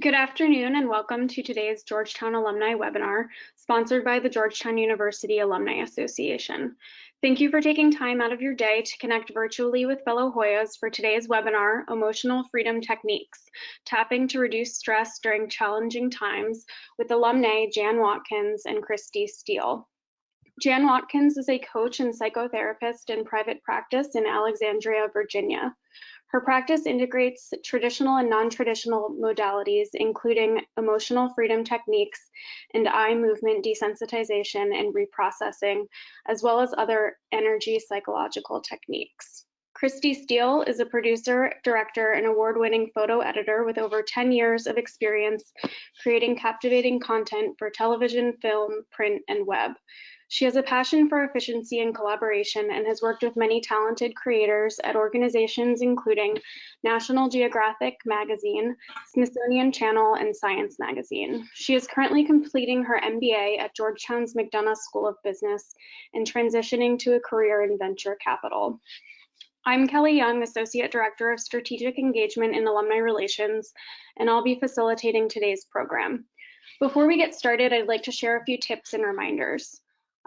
Good afternoon and welcome to today's Georgetown Alumni webinar, sponsored by the Georgetown University Alumni Association. Thank you for taking time out of your day to connect virtually with fellow Hoyas for today's webinar, Emotional Freedom Techniques, Tapping to Reduce Stress During Challenging Times, with alumni Jan Watkins and Christy Steele. Jan Watkins is a coach and psychotherapist in private practice in Alexandria, Virginia. Her practice integrates traditional and non-traditional modalities, including emotional freedom techniques and eye movement desensitization and reprocessing, as well as other energy psychological techniques. Christy Steele is a producer, director, and award-winning photo editor with over 10 years of experience creating captivating content for television, film, print, and web. She has a passion for efficiency and collaboration and has worked with many talented creators at organizations including National Geographic Magazine, Smithsonian Channel, and Science Magazine. She is currently completing her MBA at Georgetown's McDonough School of Business and transitioning to a career in venture capital. I'm Kelly Young, Associate Director of Strategic Engagement and Alumni Relations, and I'll be facilitating today's program. Before we get started, I'd like to share a few tips and reminders.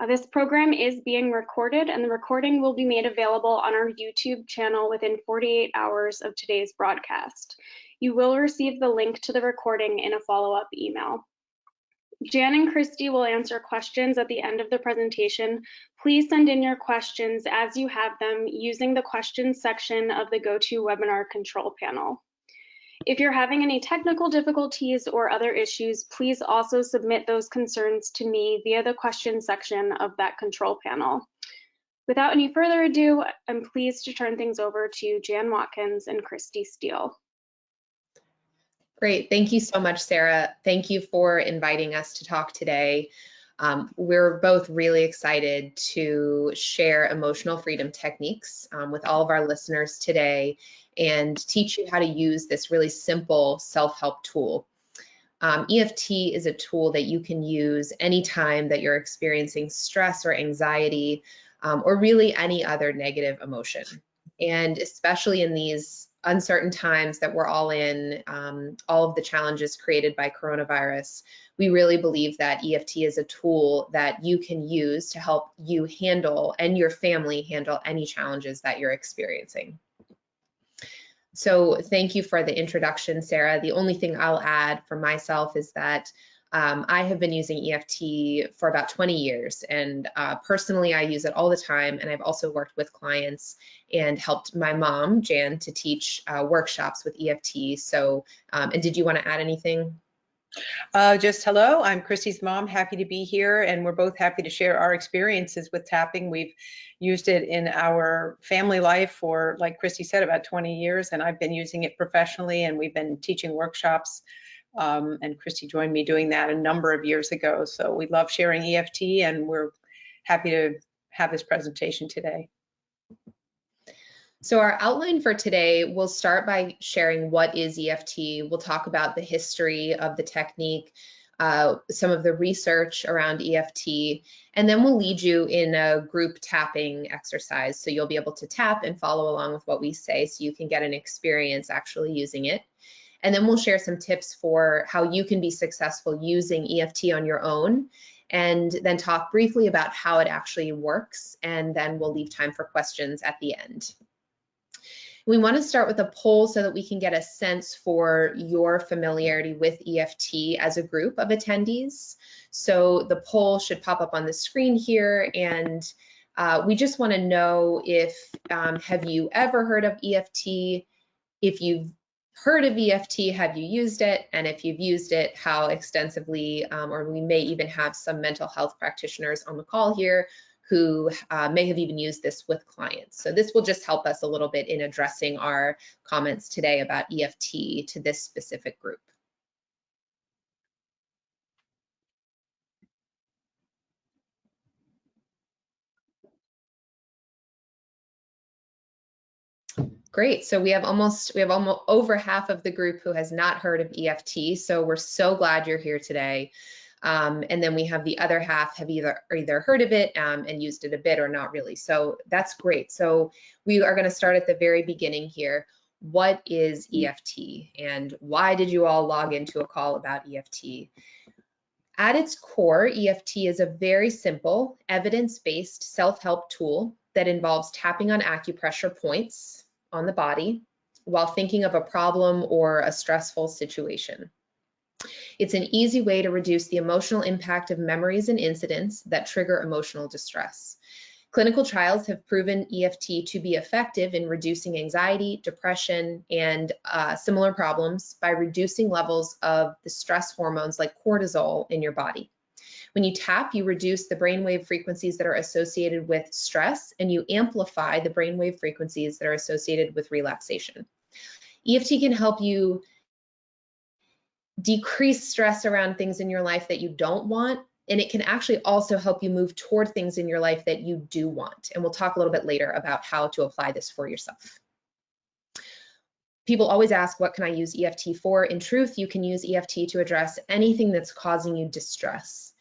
This program is being recorded and the recording will be made available on our YouTube channel within 48 hours of today's broadcast. You will receive the link to the recording in a follow-up email. Jan and Christy will answer questions at the end of the presentation. Please send in your questions as you have them using the questions section of the GoToWebinar control panel. If you're having any technical difficulties or other issues, please also submit those concerns to me via the questions section of that control panel. Without any further ado, I'm pleased to turn things over to Jan Watkins and Christy Steele. Great, thank you so much, Sarah. Thank you for inviting us to talk today. We're both really excited to share emotional freedom techniques with all of our listeners today and teach you how to use this really simple self-help tool. EFT is a tool that you can use anytime that you're experiencing stress or anxiety or really any other negative emotion. And especially in these uncertain times that we're all in, all of the challenges created by coronavirus, we really believe that EFT is a tool that you can use to help you handle and your family handle any challenges that you're experiencing. So thank you for the introduction, Sarah. The only thing I'll add for myself is that I have been using EFT for about 20 years, and personally I use it all the time, and I've also worked with clients and helped my mom, Jan, to teach workshops with EFT. So, and did you want to add anything? Just hello, I'm Christy's mom, happy to be here, and we're both happy to share our experiences with tapping. We've used it in our family life for, like Christy said, about 20 years, and I've been using it professionally, and we've been teaching workshops, and Christy joined me doing that a number of years ago. So we love sharing EFT, and we're happy to have this presentation today. So our outline for today, we'll start by sharing what is EFT. We'll talk about the history of the technique, some of the research around EFT, and then we'll lead you in a group tapping exercise. So you'll be able to tap and follow along with what we say so you can get an experience actually using it. And then we'll share some tips for how you can be successful using EFT on your own, and then talk briefly about how it actually works, and then we'll leave time for questions at the end. We want to start with a poll so that we can get a sense for your familiarity with EFT as a group of attendees. So the poll should pop up on the screen here, and we just want to know if, have you ever heard of EFT? If you've heard of EFT, have you used it? And if you've used it, how extensively? Or we may even have some mental health practitioners on the call here who may have even used this with clients. So this will just help us a little bit in addressing our comments today about EFT to this specific group. Great, so we have almost over half of the group who has not heard of EFT, so we're so glad you're here today. And then we have the other half have either heard of it and used it a bit or not really. So that's great. So we are going to start at the very beginning here. what is EFT and why did you all log into a call about EFT? At its core, EFT is a very simple, evidence-based self-help tool that involves tapping on acupressure points on the body while thinking of a problem or a stressful situation. It's an easy way to reduce the emotional impact of memories and incidents that trigger emotional distress. Clinical trials have proven EFT to be effective in reducing anxiety, depression, and similar problems by reducing levels of the stress hormones like cortisol in your body. When you tap, you reduce the brainwave frequencies that are associated with stress, and you amplify the brainwave frequencies that are associated with relaxation. EFT can help you decrease stress around things in your life that you don't want, and it can actually also help you move toward things in your life that you do want. And we'll talk a little bit later about how to apply this for yourself. People always ask, what can I use EFT for? In truth, you can use EFT to address anything that's causing you distress.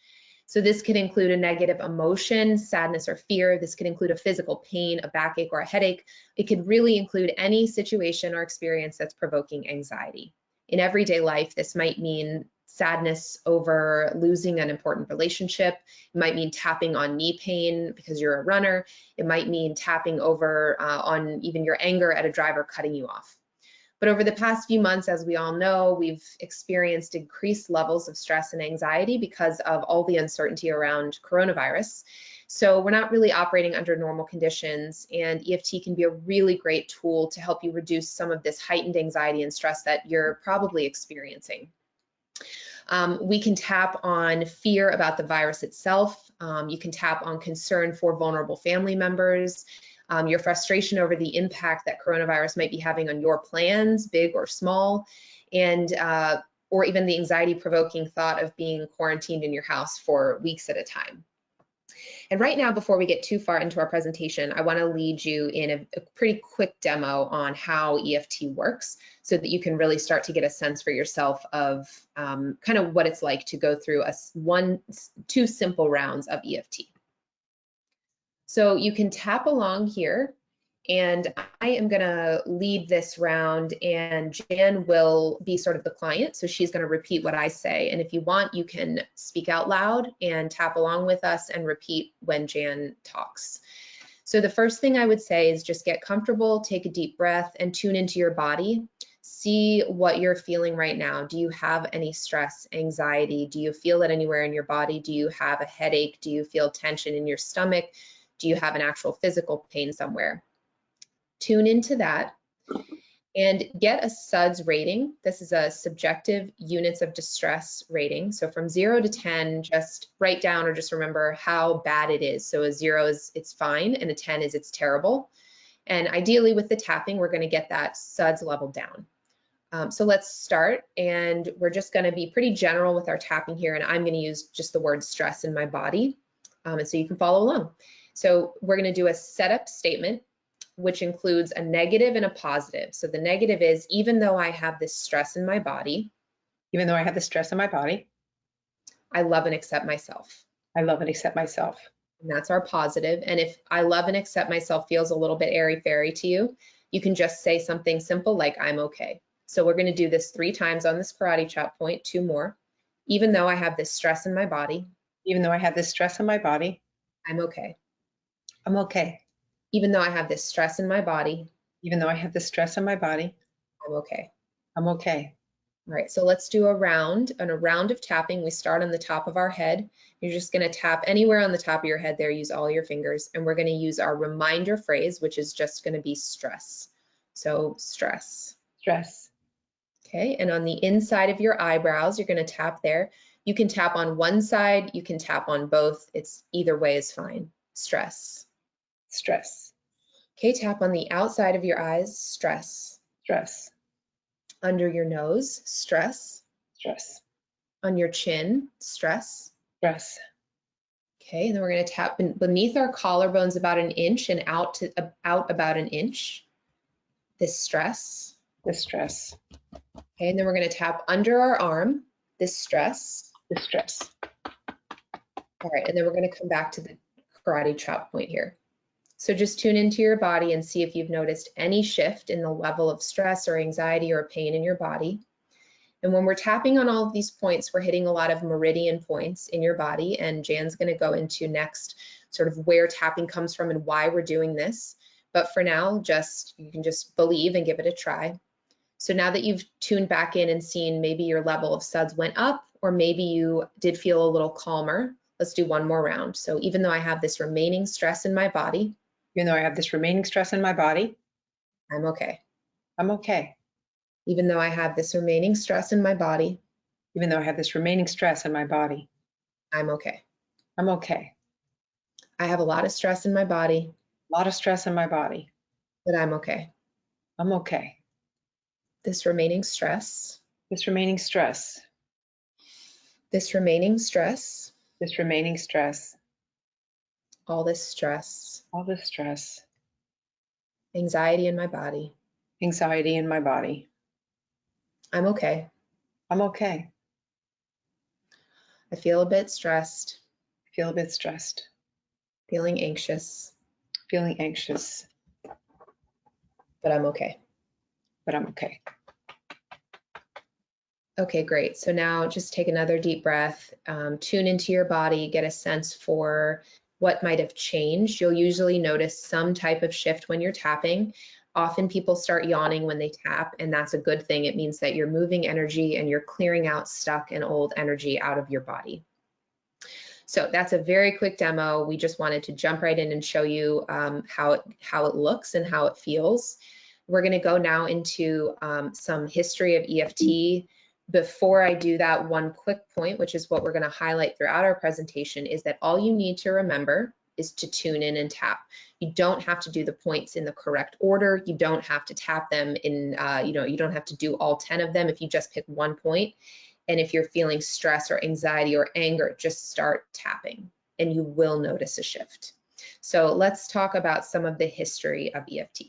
So this could include a negative emotion, sadness or fear. This could include a physical pain, a backache or a headache. It could really include any situation or experience that's provoking anxiety. In everyday life, this might mean sadness over losing an important relationship. It might mean tapping on knee pain because you're a runner. It might mean tapping over on even your anger at a driver cutting you off. But over the past few months, as we all know, we've experienced increased levels of stress and anxiety because of all the uncertainty around coronavirus. So we're not really operating under normal conditions, and EFT can be a really great tool to help you reduce some of this heightened anxiety and stress that you're probably experiencing. We can tap on fear about the virus itself. You can tap on concern for vulnerable family members, your frustration over the impact that coronavirus might be having on your plans, big or small, and or even the anxiety-provoking thought of being quarantined in your house for weeks at a time. And right now, before we get too far into our presentation, I want to lead you in a pretty quick demo on how EFT works so that you can really start to get a sense for yourself of kind of what it's like to go through two simple rounds of EFT. So you can tap along here, and I am going to lead this round, and Jan will be sort of the client. So she's going to repeat what I say. And if you want, you can speak out loud and tap along with us and repeat when Jan talks. So the first thing I would say is just get comfortable, take a deep breath, and tune into your body. See what you're feeling right now. Do you have any stress, anxiety? Do you feel it anywhere in your body? Do you have a headache? Do you feel tension in your stomach? Do you have an actual physical pain somewhere? Tune into that and get a SUDS rating. This is a subjective units of distress rating. So from 0 to 10, just write down or just remember how bad it is. So a 0 is it's fine and a 10 is it's terrible. And ideally with the tapping, we're going to get that SUDS level down. So let's start, and we're just going to be pretty general with our tapping here, and I'm going to use just the word stress in my body, and so you can follow along. So we're going to do a setup statement, which includes a negative and a positive. So the negative is, even though I have this stress in my body, Even though I have the stress in my body, I love and accept myself. I love and accept myself. And that's our positive. And if I love and accept myself feels a little bit airy-fairy to you, you can just say something simple like, I'm okay. So we're going to do this 3 times on this karate chop point, 2 more. Even though I have this stress in my body, Even though I have this stress in my body, I'm okay. I'm okay. Even though I have this stress in my body, Even though I have this stress in my body, I'm okay. I'm okay. All right, so let's do a round. On a round of tapping, we start on the top of our head. You're just going to tap anywhere on the top of your head there, use all your fingers, and we're going to use our reminder phrase, which is just going to be stress. So stress. Stress. Okay, and on the inside of your eyebrows, you're going to tap there. You can tap on one side, you can tap on both. It's either way is fine. Stress. Stress. Okay, tap on the outside of your eyes, stress. Stress. Under your nose, stress. Stress. On your chin, stress. Stress. Okay, and then we're going to tap beneath our collarbones about an inch and out about an inch. This stress. This stress. Okay, and then we're going to tap under our arm, this stress. This stress. All right, and then we're going to come back to the karate chop point here. So just tune into your body and see if you've noticed any shift in the level of stress or anxiety or pain in your body. And when we're tapping on all of these points, we're hitting a lot of meridian points in your body, and Jan's going to go into next sort of where tapping comes from and why we're doing this. But for now, you can just believe and give it a try. So now that you've tuned back in and seen maybe your level of suds went up, or maybe you did feel a little calmer, let's do one more round. So even though I have this remaining stress in my body, Even though I have this remaining stress in my body, I'm okay. I'm okay. Even though I have this remaining stress in my body, Even though I have this remaining stress in my body, I'm okay. I'm okay. I have a lot of stress in my body, A lot of stress in my body, but I'm okay. I'm okay. This remaining stress, This remaining stress, this remaining stress, this remaining stress, all this stress, all this stress, anxiety in my body, anxiety in my body, I'm okay. I'm okay. I feel a bit stressed, I feel a bit stressed, feeling anxious, feeling anxious, but I'm okay. but I'm okay. Okay, great. So now just take another deep breath, tune into your body, get a sense for what might have changed. You'll usually notice some type of shift when you're tapping. Often people start yawning when they tap, and that's a good thing. It means that you're moving energy and you're clearing out stuck and old energy out of your body. So that's a very quick demo. We just wanted to jump right in and show you how it looks and how it feels. We're going to go now into some history of EFT. Before I do that, one quick point, which is what we're going to highlight throughout our presentation, is that all you need to remember is to tune in and tap. You don't have to do the points in the correct order. You don't have to tap them in, you don't have to do all 10 of them if you just pick one point. And if you're feeling stress or anxiety or anger, just start tapping and you will notice a shift. So let's talk about some of the history of EFT.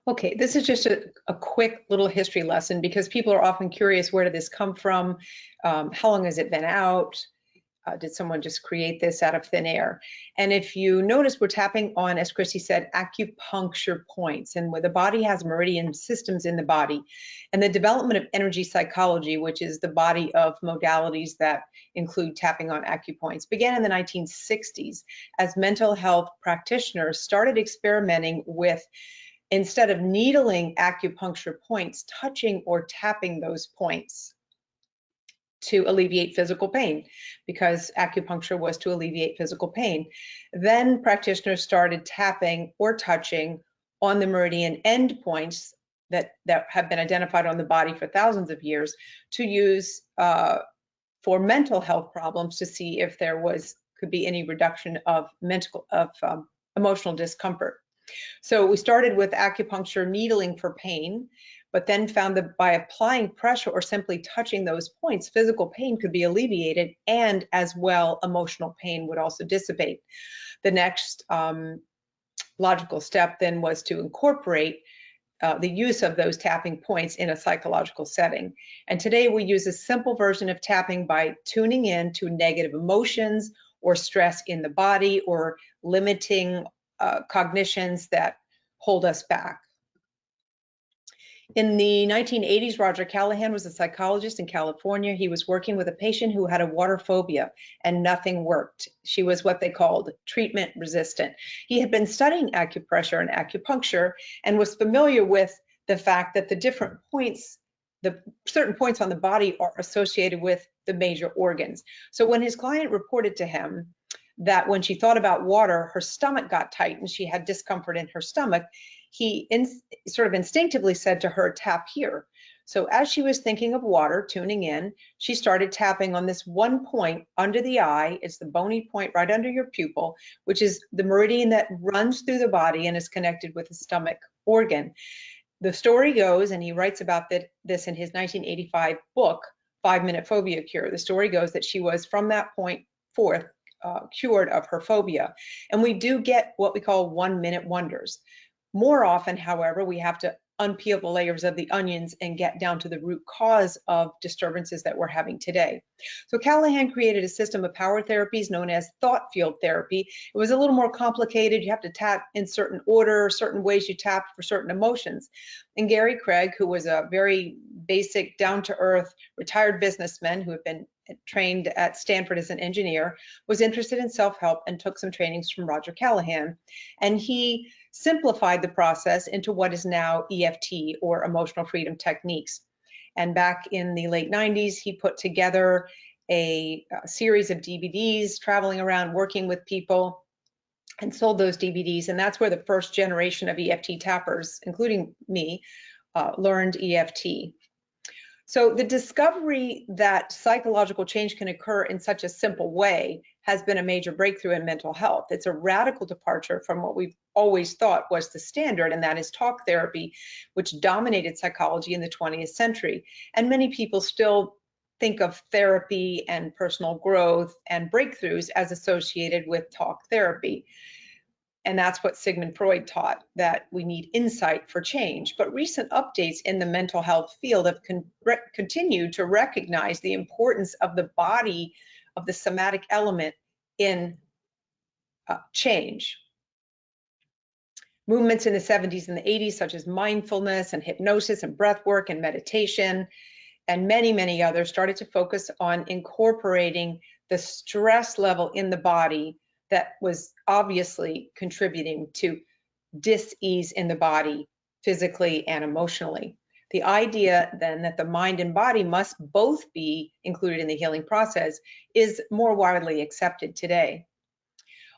Okay, this is just a quick little history lesson because people are often curious, where did this come from? How long has it been out? Did someone just create this out of thin air? And if you notice, we're tapping on, as Christy said, acupuncture points, and where the body has meridian systems in the body. And the development of energy psychology, which is the body of modalities that include tapping on acupoints, began in the 1960s as mental health practitioners started experimenting with, instead of needling acupuncture points, touching or tapping those points to alleviate physical pain, because acupuncture was to alleviate physical pain. Then practitioners started tapping or touching on the meridian end points that have been identified on the body for thousands of years to use for mental health problems, to see if there could be any reduction of emotional discomfort. So we started with acupuncture needling for pain, but then found that by applying pressure or simply touching those points, physical pain could be alleviated, and as well, emotional pain would also dissipate. The next logical step then was to incorporate the use of those tapping points in a psychological setting. And today we use a simple version of tapping by tuning in to negative emotions or stress in the body, or limiting cognitions that hold us back. In the 1980s, Roger Callahan was a psychologist in California. He was working with a patient who had a water phobia and nothing worked. She was what they called treatment resistant. He had been studying acupressure and acupuncture and was familiar with the fact that the different points, certain points on the body are associated with the major organs. So when his client reported to him that when she thought about water, her stomach got tight and she had discomfort in her stomach, he sort of instinctively said to her, tap here. So as she was thinking of water, tuning in, she started tapping on this one point under the eye. It's the bony point right under your pupil, which is the meridian that runs through the body and is connected with the stomach organ. The story goes, and he writes about this in his 1985 book, 5-Minute Phobia Cure. The story goes that she was from that point forth cured of her phobia. And we do get what we call 1-minute wonders. More often, however, we have to unpeel the layers of the onions and get down to the root cause of disturbances that we're having today. So Callahan created a system of power therapies known as thought field therapy. It was a little more complicated. You have to tap in certain order, certain ways you tap for certain emotions. And Gary Craig, who was a very basic, down-to-earth, retired businessman who had been trained at Stanford as an engineer, was interested in self-help and took some trainings from Roger Callahan. And he simplified the process into what is now EFT, or emotional freedom techniques. And back in the late 90s, he put together a series of DVDs, traveling around, working with people, and sold those DVDs. And that's where the first generation of EFT tappers, including me, learned EFT. So the discovery that psychological change can occur in such a simple way has been a major breakthrough in mental health. It's a radical departure from what we've always thought was the standard, and that is talk therapy, which dominated psychology in the 20th century. And many people still think of therapy and personal growth and breakthroughs as associated with talk therapy. And that's what Sigmund Freud taught, that we need insight for change. But recent updates in the mental health field have continued to recognize the importance of the body, of the somatic element in change. Movements in the 70s and the 80s, such as mindfulness and hypnosis and breath work and meditation, and many, many others, started to focus on incorporating the stress level in the body that was obviously contributing to dis-ease in the body, physically and emotionally. The idea then that the mind and body must both be included in the healing process is more widely accepted today.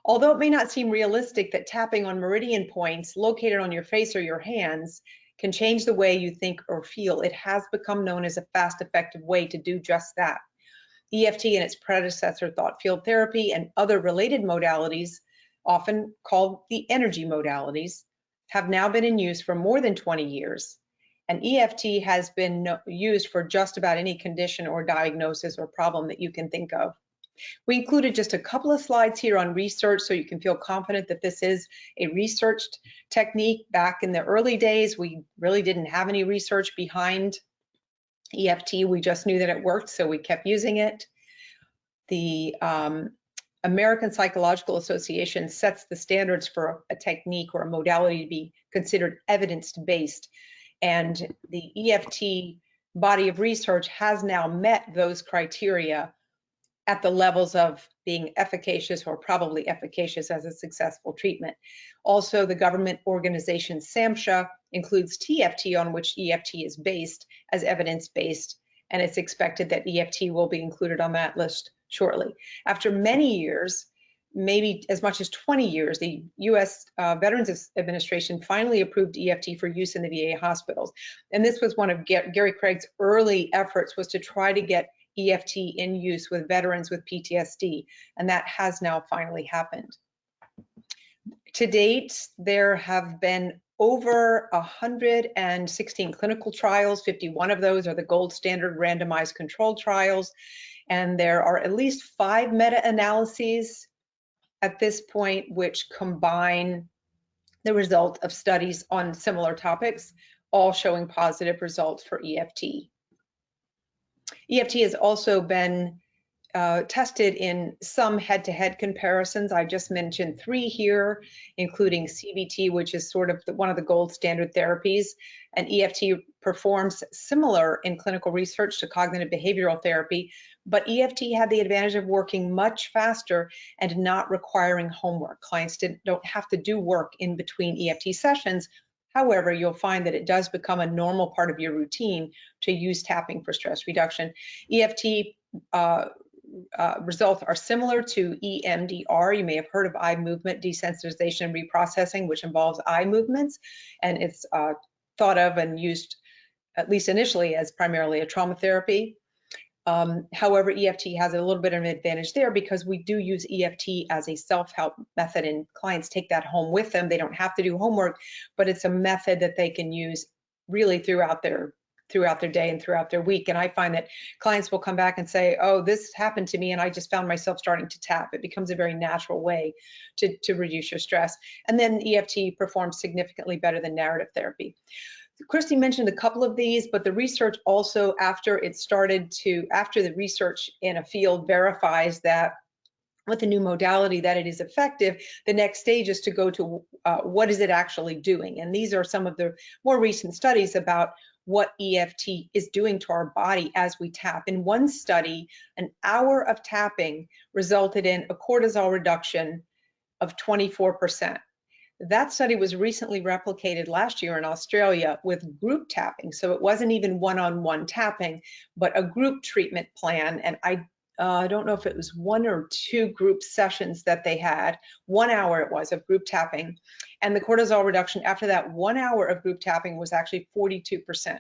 Although it may not seem realistic that tapping on meridian points located on your face or your hands can change the way you think or feel, it has become known as a fast, effective way to do just that. EFT and its predecessor, thought field therapy, and other related modalities, often called the energy modalities, have now been in use for more than 20 years. And EFT has been used for just about any condition or diagnosis or problem that you can think of. We included just a couple of slides here on research so you can feel confident that this is a researched technique. Back in the early days, we really didn't have any research behind EFT. We just knew that it worked, so we kept using it. The American Psychological Association sets the standards for a technique or a modality to be considered evidence-based, and the EFT body of research has now met those criteria at the levels of being efficacious or probably efficacious as a successful treatment. Also, the government organization SAMHSA includes TFT, on which EFT is based, as evidence-based, and it's expected that EFT will be included on that list shortly. After many years, maybe as much as 20 years, the U.S. Veterans Administration finally approved EFT for use in the VA hospitals. And this was one of Gary Craig's early efforts, was to try to get EFT in use with veterans with PTSD, and that has now finally happened. To date, there have been over 116 clinical trials. 51 of those are the gold standard randomized controlled trials, and there are at least 5 meta-analyses at this point which combine the result of studies on similar topics, all showing positive results for EFT. EFT has also been tested in some head-to-head comparisons. I just mentioned 3 here, including CBT, which is sort of one of the gold standard therapies, and EFT performs similar in clinical research to cognitive behavioral therapy, but EFT had the advantage of working much faster and not requiring homework. Clients don't have to do work in between EFT sessions. However, you'll find that it does become a normal part of your routine to use tapping for stress reduction. EFT results are similar to EMDR. You may have heard of eye movement desensitization and reprocessing, which involves eye movements, and it's thought of and used, at least initially, as primarily a trauma therapy. However, EFT has a little bit of an advantage there because we do use EFT as a self-help method, and clients take that home with them. They don't have to do homework, but it's a method that they can use really throughout their day and throughout their week. And I find that clients will come back and say, oh, this happened to me and I just found myself starting to tap. It becomes a very natural way to reduce your stress. And then EFT performs significantly better than narrative therapy. Christy mentioned a couple of these, but the research also, after the research in a field verifies that with the new modality that it is effective, the next stage is to go to what is it actually doing? And these are some of the more recent studies about what EFT is doing to our body as we tap. In one study, an hour of tapping resulted in a cortisol reduction of 24%. That study was recently replicated last year in Australia with group tapping. So it wasn't even one-on-one tapping, but a group treatment plan. And I don't know if it was 1 or 2 group sessions that they had. 1 hour it was of group tapping. And the cortisol reduction after that 1 hour of group tapping was actually 42%.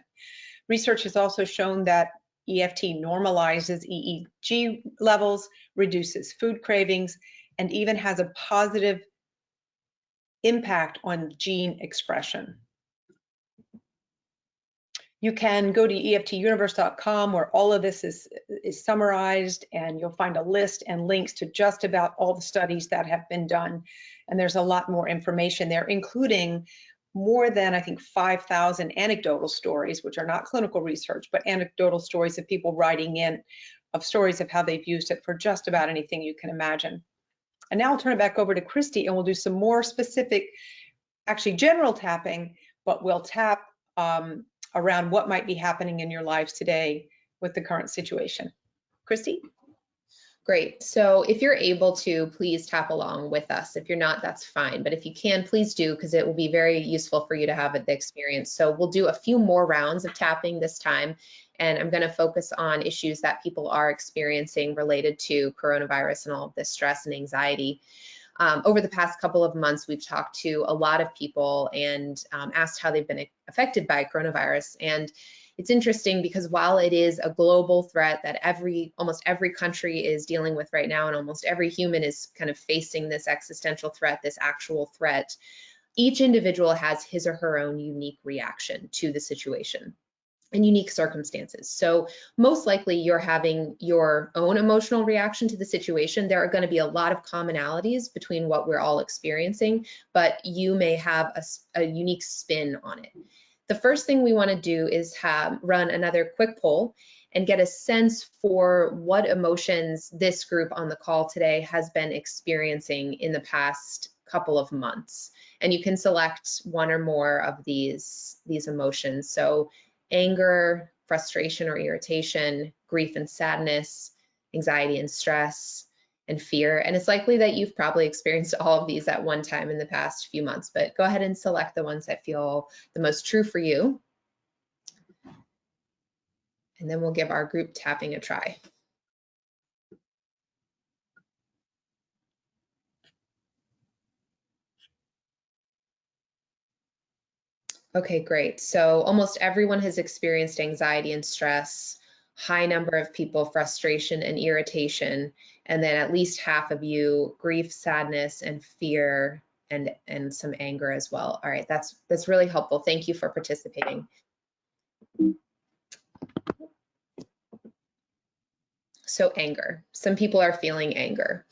Research has also shown that EFT normalizes EEG levels, reduces food cravings, and even has a positive impact on gene expression. You can go to EFTuniverse.com where all of this is summarized, and you'll find a list and links to just about all the studies that have been done. And there's a lot more information there, including more than, I think, 5,000 anecdotal stories, which are not clinical research, but anecdotal stories of people writing in of stories of how they've used it for just about anything you can imagine. And now I'll turn it back over to Christy, and we'll do some more specific, actually general tapping, but we'll tap around what might be happening in your lives today with the current situation. Christy? Great. So if you're able to, please tap along with us. If you're not, that's fine. But if you can, please do, because it will be very useful for you to have the experience. So we'll do a few more rounds of tapping this time, and I'm going to focus on issues that people are experiencing related to coronavirus and all of this stress and anxiety. Over the past couple of months, we've talked to a lot of people and asked how they've been affected by coronavirus. And it's interesting because while it is a global threat that almost every country is dealing with right now, and almost every human is kind of facing this existential threat, this actual threat, each individual has his or her own unique reaction to the situation and unique circumstances. So most likely you're having your own emotional reaction to the situation. There are going to be a lot of commonalities between what we're all experiencing, but you may have a unique spin on it. The first thing we want to do is run another quick poll and get a sense for what emotions this group on the call today has been experiencing in the past couple of months. And you can select one or more of these emotions. So anger, frustration or irritation, grief and sadness, anxiety and stress, and fear. And it's likely that you've probably experienced all of these at one time in the past few months, but go ahead and select the ones that feel the most true for you. And then we'll give our group tapping a try. Okay, great. So almost everyone has experienced anxiety and stress, high number of people, frustration and irritation, and then at least half of you, grief, sadness, and fear, and some anger as well. All right, that's really helpful. Thank you for participating. So anger. Some people are feeling anger.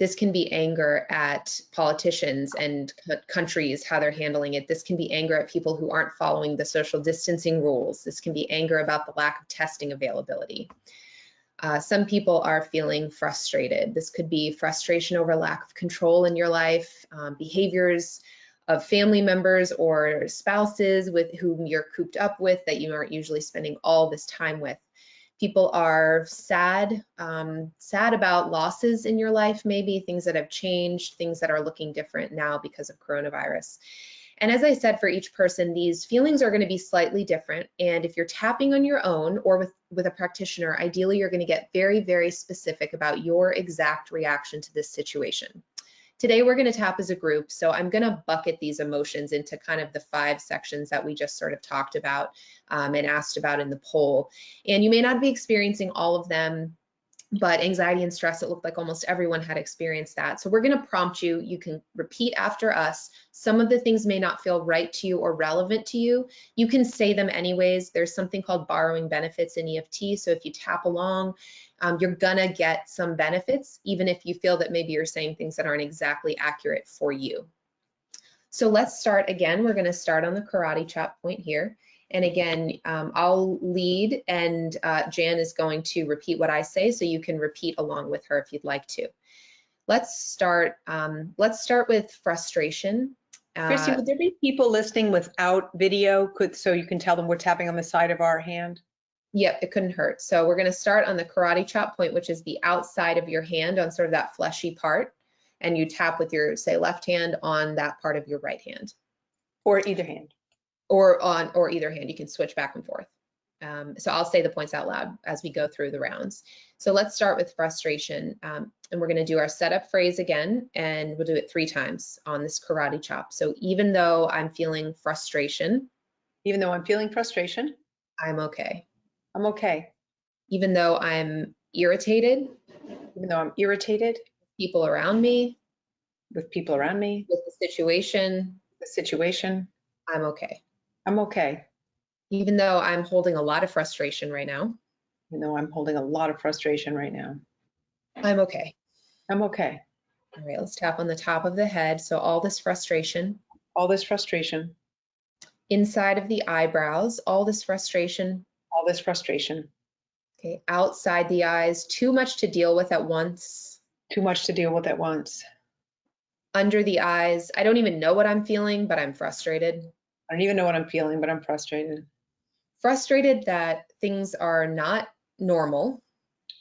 This can be anger at politicians and countries, how they're handling it. This can be anger at people who aren't following the social distancing rules. This can be anger about the lack of testing availability. Some people are feeling frustrated. This could be frustration over lack of control in your life, behaviors of family members or spouses with whom you're cooped up with that you aren't usually spending all this time with. People are sad about losses in your life, maybe things that have changed, things that are looking different now because of coronavirus. And as I said, for each person, these feelings are going to be slightly different. And if you're tapping on your own or with a practitioner, ideally you're going to get very, very specific about your exact reaction to this situation. Today we're going to tap as a group, so I'm going to bucket these emotions into kind of the 5 sections that we just sort of talked about and asked about in the poll. And you may not be experiencing all of them, but anxiety and stress, it looked like almost everyone had experienced that. So we're going to prompt you. You can repeat after us. Some of the things may not feel right to you or relevant to you. You can say them anyways. There's something called borrowing benefits in EFT. So if you tap along, you're gonna get some benefits, even if you feel that maybe you're saying things that aren't exactly accurate for you. So let's start again. We're going to start on the karate chop point here. And again, I'll lead, and Jan is going to repeat what I say, so you can repeat along with her if you'd like to. Let's start with frustration. Christy, would there be people listening without video, so you can tell them we're tapping on the side of our hand? Yep, it couldn't hurt. So we're going to start on the karate chop point, which is the outside of your hand on sort of that fleshy part. And you tap with your, say, left hand on that part of your right hand. Or either hand. Or either hand. You can switch back and forth. So I'll say the points out loud as we go through the rounds. So let's start with frustration. And we're going to do our setup phrase again, and we'll do it 3 times on this karate chop. So even though I'm feeling frustration. Even though I'm feeling frustration. I'm okay. I'm okay. Even though I'm irritated. Even though I'm irritated. People around me. With people around me. With the situation. The situation. I'm okay. I'm okay. Even though I'm holding a lot of frustration right now. Even though I'm holding a lot of frustration right now. I'm okay. I'm okay. All right, let's tap on the top of the head. So all this frustration. All this frustration. Inside of the eyebrows, all this frustration. All this frustration. Okay, outside the eyes, too much to deal with at once. Too much to deal with at once. Under the eyes, I don't even know what I'm feeling, but I'm frustrated. I don't even know what I'm feeling, but I'm frustrated. Frustrated that things are not normal.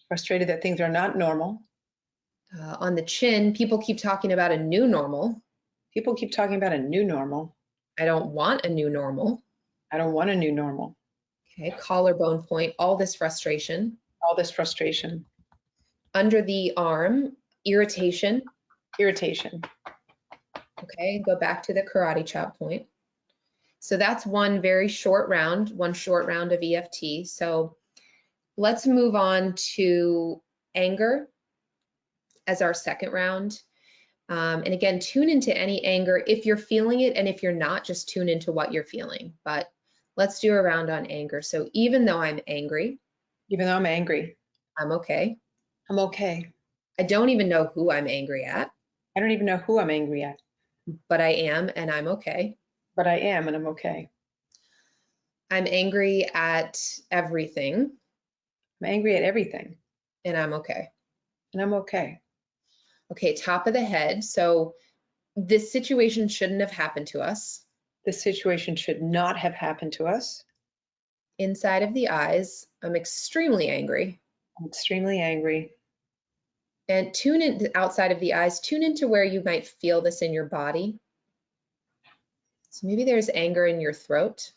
Frustrated that things are not normal. On the chin, people keep talking about a new normal. People keep talking about a new normal. I don't want a new normal. I don't want a new normal. Okay, collarbone point, all this frustration. All this frustration. Under the arm, irritation. Irritation. Okay, go back to the karate chop point. So that's one short round of EFT. So let's move on to anger as our second round. And again, tune into any anger if you're feeling it, and if you're not, just tune into what you're feeling. But let's do a round on anger. So even though I'm angry. Even though I'm angry. I'm okay. I'm okay. I don't even know who I'm angry at. I don't even know who I'm angry at. But I am, and I'm okay. But I am, and I'm okay. I'm angry at everything. I'm angry at everything. And I'm okay. And I'm okay. Okay, top of the head. So this situation shouldn't have happened to us. This situation should not have happened to us. Inside of the eyes, I'm extremely angry. I'm extremely angry. And tune in outside of the eyes, tune into where you might feel this in your body. So maybe there's anger in your throat.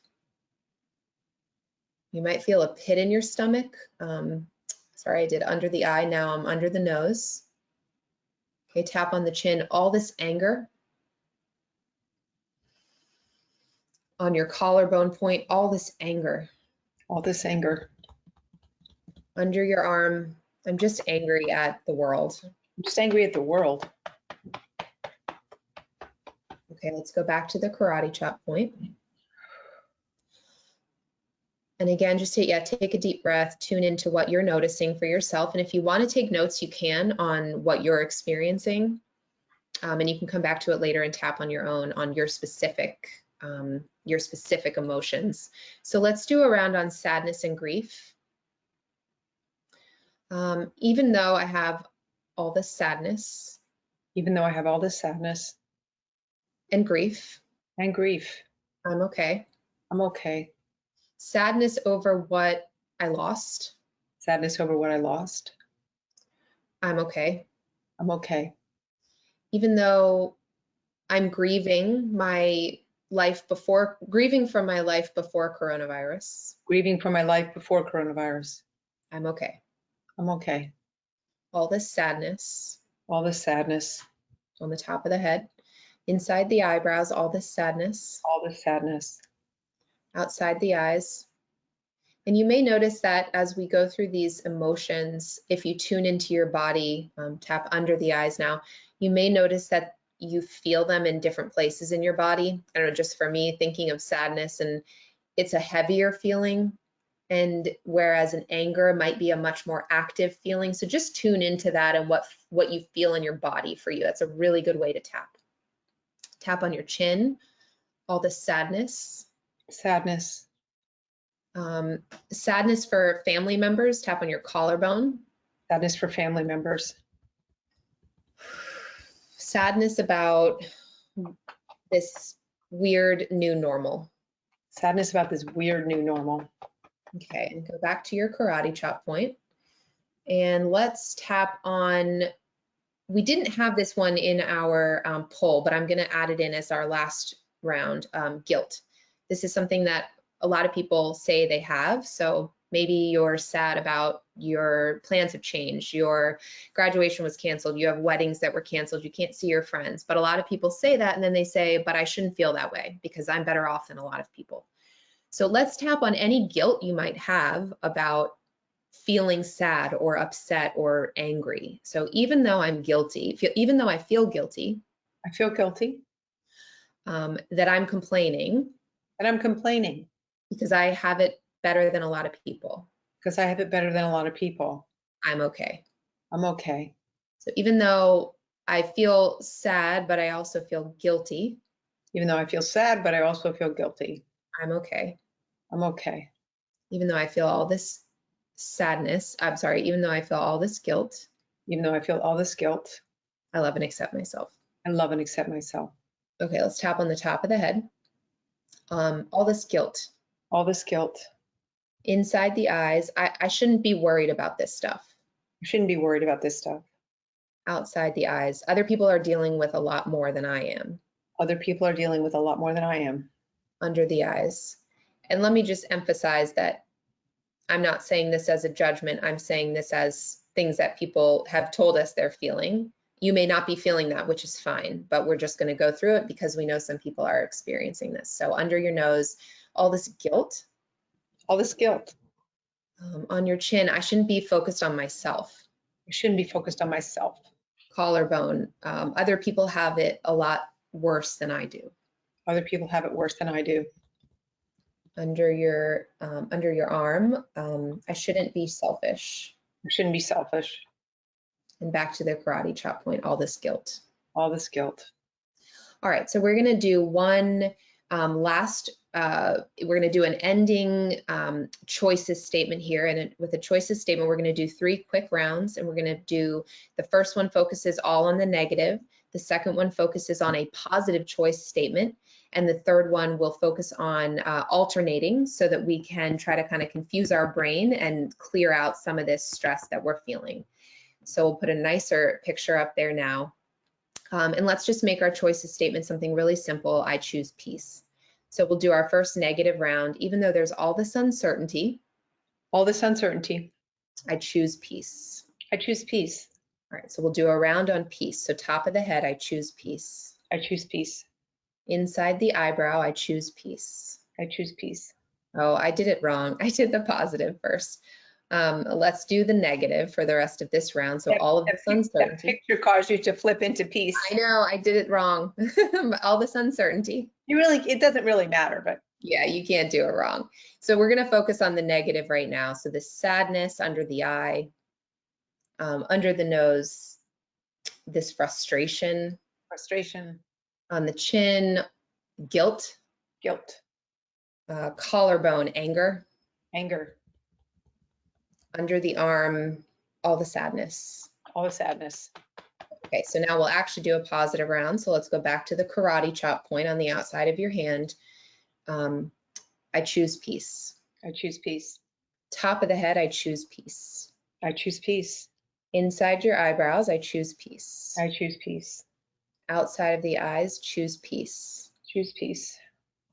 You might feel a pit in your stomach. Sorry, I did under the eye. Now I'm under the nose. Okay, tap on the chin. All this anger. On your collarbone point, all this anger. All this anger. Under your arm, I'm just angry at the world. I'm just angry at the world. Okay, let's go back to the karate chop point. And again, just take a deep breath, tune into what you're noticing for yourself. And if you want to take notes, you can on what you're experiencing. And you can come back to it later and tap on your own, on your specific emotions. So let's do a round on sadness and grief. Even though I have all this sadness. Even though I have all this sadness. And grief. And grief. I'm okay. I'm okay. Sadness over what I lost. Sadness over what I lost. I'm okay. I'm okay. Even though I'm grieving from my life before coronavirus. Grieving for my life before coronavirus. I'm okay. I'm okay. All this sadness. All this sadness. On the top of the head. Inside the eyebrows, all this sadness. All this sadness. Outside the eyes. And you may notice that as we go through these emotions, if you tune into your body, tap under the eyes now, you may notice that you feel them in different places in your body. I don't know, just for me, thinking of sadness, and it's a heavier feeling, and whereas an anger might be a much more active feeling. So just tune into that and what you feel in your body for you. That's a really good way to tap. Tap on your chin, all the sadness. Sadness. Sadness for family members, tap on your collarbone. Sadness for family members. Sadness about this weird new normal. Sadness about this weird new normal. Okay, and go back to your karate chop point. And let's tap on, we didn't have this one in our poll, but I'm gonna add it in as our last round, guilt. This is something that a lot of people say they have. So maybe you're sad about your plans have changed, your graduation was canceled, you have weddings that were canceled, you can't see your friends. But a lot of people say that and then they say, but I shouldn't feel that way because I'm better off than a lot of people. So let's tap on any guilt you might have about feeling sad or upset or angry. So even though I'm guilty, even though I feel guilty, I feel guilty. That I'm complaining. And I'm complaining. Because I have it better than a lot of people. Because I have it better than a lot of people. I'm okay. I'm okay. So even though I feel sad, but I also feel guilty. Even though I feel sad, but I also feel guilty. I'm okay. I'm okay. Even though I feel all this sadness, I'm sorry, even though I feel all this guilt. Even though I feel all this guilt. I love and accept myself. I love and accept myself. Okay, let's tap on the top of the head. All this guilt. All this guilt. Inside the eyes, I shouldn't be worried about this stuff. I shouldn't be worried about this stuff. Outside the eyes, other people are dealing with a lot more than I am. Other people are dealing with a lot more than I am. Under the eyes. And let me just emphasize that I'm not saying this as a judgment. I'm saying this as things that people have told us they're feeling. You may not be feeling that, which is fine, but we're just going to go through it because we know some people are experiencing this. So under your nose, all this guilt. All this guilt. On your chin, I shouldn't be focused on myself. I shouldn't be focused on myself. Collarbone, other people have it a lot worse than I do. Other people have it worse than I do. Under your arm, I shouldn't be selfish. I shouldn't be selfish. And back to the karate chop point, all this guilt. All this guilt. All right, so we're gonna do one we're gonna do an ending choices statement here. And with a choices statement, we're gonna do 3 quick rounds, and we're gonna do, the first one focuses all on the negative. The second one focuses on a positive choice statement. And the third one will focus on alternating so that we can try to kind of confuse our brain and clear out some of this stress that we're feeling. So we'll put a nicer picture up there now. And let's just make our choices statement something really simple. I choose peace. So we'll do our first negative round. Even though there's all this uncertainty. All this uncertainty. I choose peace. I choose peace. All right, so we'll do a round on peace. So top of the head, I choose peace. I choose peace. Inside the eyebrow, I choose peace. I choose peace. Oh, I did it wrong. I did the positive first. Let's do the negative for the rest of this round. So all of this uncertainty. That picture caused you to flip into peace. I know, I did it wrong. All this uncertainty. It doesn't really matter, but. Yeah, you can't do it wrong. So we're gonna focus on the negative right now. So the sadness under the eye, under the nose, this frustration. Frustration. On the chin, guilt. Guilt. Collarbone, anger. Anger. Under the arm, all the sadness. All the sadness. Okay, so now we'll actually do a positive round. So let's go back to the karate chop point on the outside of your hand. I choose peace. I choose peace. Top of the head, I choose peace. I choose peace. Inside your eyebrows, I choose peace. I choose peace. Outside of the eyes, choose peace. Choose peace.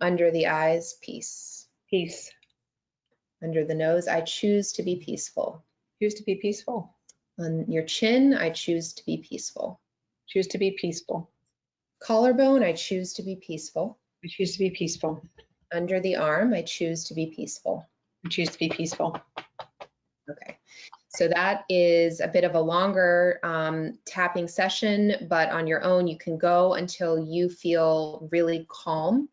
Under the eyes, peace. Peace. Under the nose, I choose to be peaceful. Choose to be peaceful. On your chin, I choose to be peaceful. Choose to be peaceful. Collarbone, I choose to be peaceful. I choose to be peaceful. Under the arm, I choose to be peaceful. I choose to be peaceful. Okay, so that is a bit of a longer tapping session, but on your own, you can go until you feel really calm.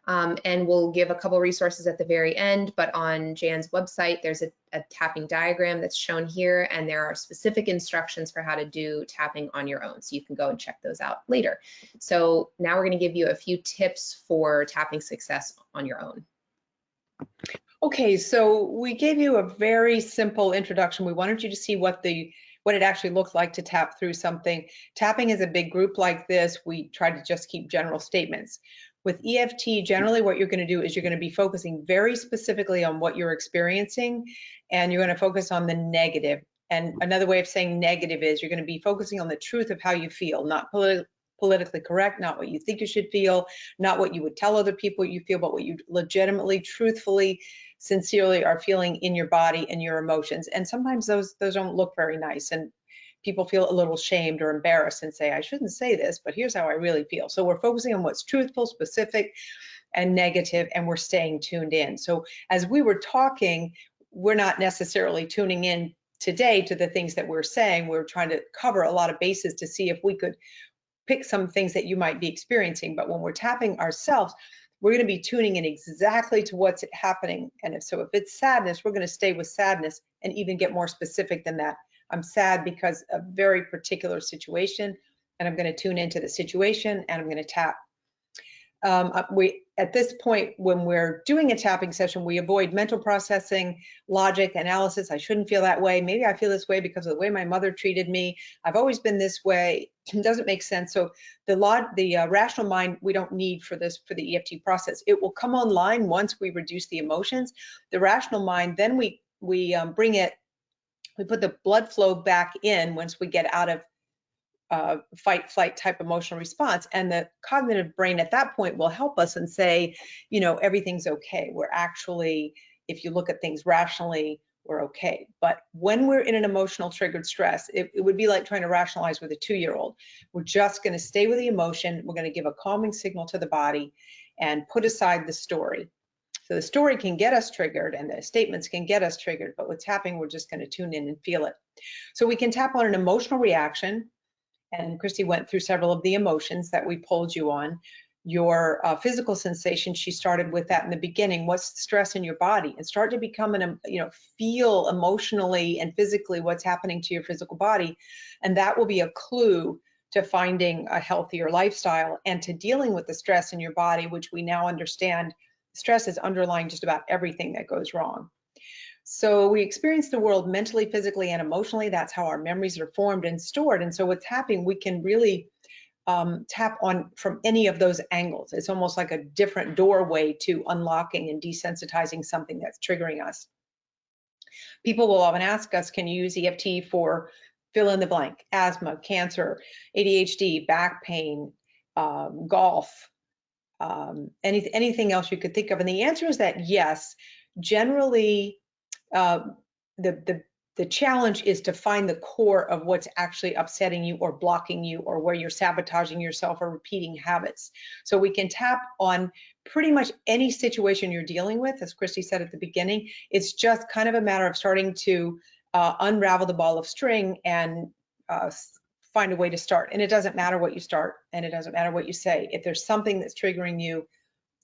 And we'll give a couple resources at the very end, but on Jan's website, there's a tapping diagram that's shown here, and there are specific instructions for how to do tapping on your own. So you can go and check those out later. So now we're going to give you a few tips for tapping success on your own. Okay, so we gave you a very simple introduction. We wanted you to see what it actually looked like to tap through something. Tapping is a big group like this. We try to just keep general statements. With EFT, generally what you're going to do is you're going to be focusing very specifically on what you're experiencing, and you're going to focus on the negative. And another way of saying negative is you're going to be focusing on the truth of how you feel, not politically correct, not what you think you should feel, not what you would tell other people you feel, but what you legitimately, truthfully, sincerely are feeling in your body and your emotions. And sometimes those don't look very nice, and people feel a little shamed or embarrassed and say, I shouldn't say this, but here's how I really feel. So we're focusing on what's truthful, specific, and negative, and we're staying tuned in. So as we were talking, we're not necessarily tuning in today to the things that we're saying. We're trying to cover a lot of bases to see if we could pick some things that you might be experiencing. But when we're tapping ourselves, we're going to be tuning in exactly to what's happening. And if it's sadness, we're going to stay with sadness and even get more specific than that. I'm sad because of a very particular situation, and I'm going to tune into the situation, and I'm going to tap. At this point, when we're doing a tapping session, we avoid mental processing, logic, analysis. I shouldn't feel that way. Maybe I feel this way because of the way my mother treated me. I've always been this way. It doesn't make sense. So the rational mind we don't need for the EFT process. It will come online once we reduce the emotions. The rational mind, then we bring it. We put the blood flow back in once we get out of fight, flight type emotional response. And the cognitive brain at that point will help us and say, everything's okay. We're actually, if you look at things rationally, we're okay. But when we're in an emotional triggered stress, it would be like trying to rationalize with a 2-year-old. We're just going to stay with the emotion. We're going to give a calming signal to the body and put aside the story. So the story can get us triggered and the statements can get us triggered, but with tapping, we're just going to tune in and feel it. So we can tap on an emotional reaction, and Christy went through several of the emotions that we polled you on. Your physical sensation, she started with that in the beginning. What's the stress in your body? And start to become feel emotionally and physically what's happening to your physical body. And that will be a clue to finding a healthier lifestyle and to dealing with the stress in your body, which we now understand stress is underlying just about everything that goes wrong. So we experience the world mentally, physically, and emotionally. That's how our memories are formed and stored. And so with tapping, we can really tap on from any of those angles. It's almost like a different doorway to unlocking and desensitizing something that's triggering us. People will often ask us, can you use EFT for fill in the blank, asthma, cancer, ADHD, back pain, golf, anything else you could think of? And the answer is that yes. Generally, the challenge is to find the core of what's actually upsetting you or blocking you or where you're sabotaging yourself or repeating habits. So we can tap on pretty much any situation you're dealing with, as Christy said at the beginning. It's just kind of a matter of starting to unravel the ball of string and find a way to start. And it doesn't matter what you start, and it doesn't matter what you say. If there's something that's triggering you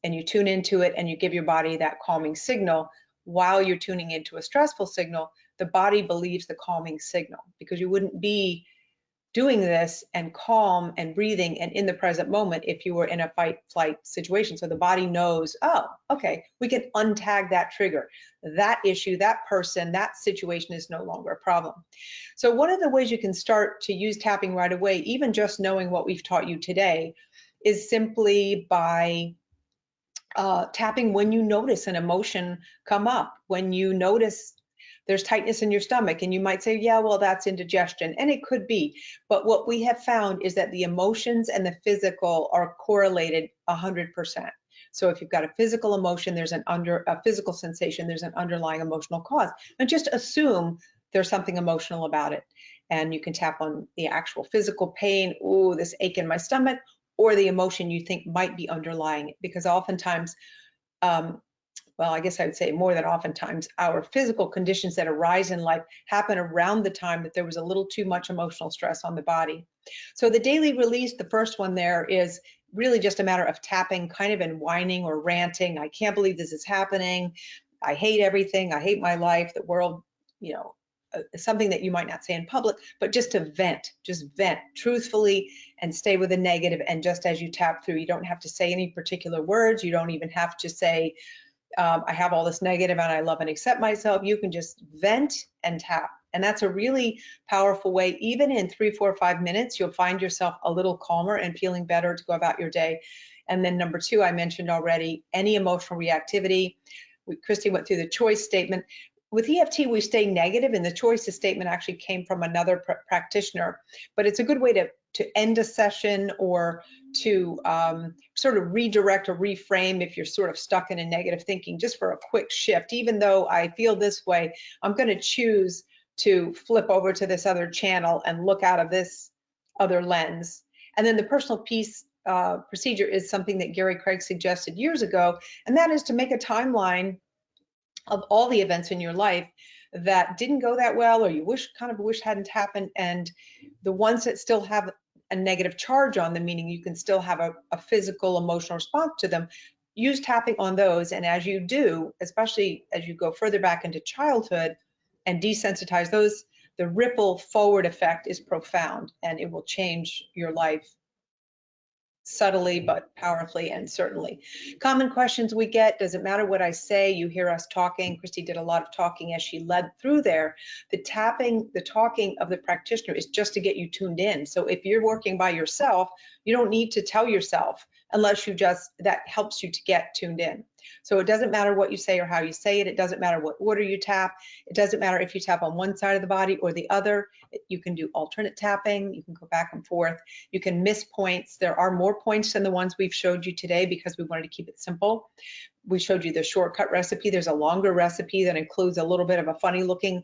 and you tune into it and you give your body that calming signal, while you're tuning into a stressful signal, the body believes the calming signal, because you wouldn't be doing this and calm and breathing and in the present moment if you were in a fight flight situation. So the body knows, oh, okay, we can untag that trigger. That issue, that person, that situation is no longer a problem. So one of the ways you can start to use tapping right away, even just knowing what we've taught you today, is simply by tapping when you notice an emotion come up, when you notice there's tightness in your stomach, and you might say, yeah, well, that's indigestion, and it could be. But what we have found is that the emotions and the physical are correlated 100%. So if you've got a physical emotion, there's a physical sensation, there's an underlying emotional cause. And just assume there's something emotional about it. And you can tap on the actual physical pain, ooh, this ache in my stomach, or the emotion you think might be underlying it. Because oftentimes, well, I guess I would say more than oftentimes, our physical conditions that arise in life happen around the time that there was a little too much emotional stress on the body. So the daily release, the first one there is really just a matter of tapping, kind of in whining or ranting. I can't believe this is happening. I hate everything. I hate my life, the world, you know, something that you might not say in public, but just to vent truthfully and stay with a negative. And just as you tap through, you don't have to say any particular words. You don't even have to say, I have all this negative and I love and accept myself. You can just vent and tap. And that's a really powerful way. Even in 3, 4, 5 minutes, you'll find yourself a little calmer and feeling better to go about your day. And then number 2, I mentioned already, any emotional reactivity. Christy went through the choice statement. With EFT, we stay negative, and the choices statement actually came from another practitioner. But it's a good way to end a session or to sort of redirect or reframe if you're sort of stuck in a negative thinking, just for a quick shift. Even though I feel this way, I'm going to choose to flip over to this other channel and look out of this other lens. And then the personal peace procedure is something that Gary Craig suggested years ago, and that is to make a timeline of all the events in your life that didn't go that well, or you wish hadn't happened, and the ones that still have a negative charge on them, meaning you can still have a physical, emotional response to them. Use tapping on those, and as you do, especially as you go further back into childhood and desensitize those, the ripple forward effect is profound, and it will change your life subtly but powerfully and certainly. Common questions we get: does it matter what I say? You hear us talking. Christy did a lot of talking as she led through there. The tapping, the talking of the practitioner is just to get you tuned in. So if you're working by yourself, you don't need to tell yourself unless you just, that helps you to get tuned in. So it doesn't matter what you say or how you say it. It doesn't matter what order you tap. It doesn't matter if you tap on one side of the body or the other. You can do alternate tapping. You can go back and forth. You can miss points. There are more points than the ones we've showed you today because we wanted to keep it simple. We showed you the shortcut recipe. There's a longer recipe that includes a little bit of a funny looking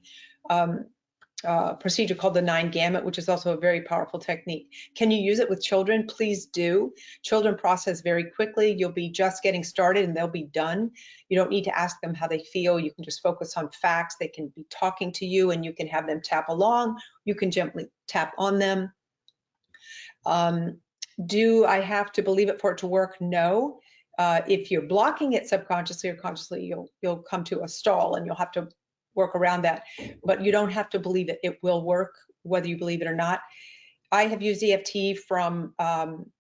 procedure called the 9 gamut, which is also a very powerful technique. Can you use it with children? Please do. Children process very quickly. You'll be just getting started and they'll be done. You don't need to ask them how they feel. You can just focus on facts. They can be talking to you and you can have them tap along. You can gently tap on them. Do I have to believe it for it to work? No. If you're blocking it subconsciously or consciously, you'll come to a stall and you'll have to work around that, but you don't have to believe it. It will work whether you believe it or not. I have used EFT from an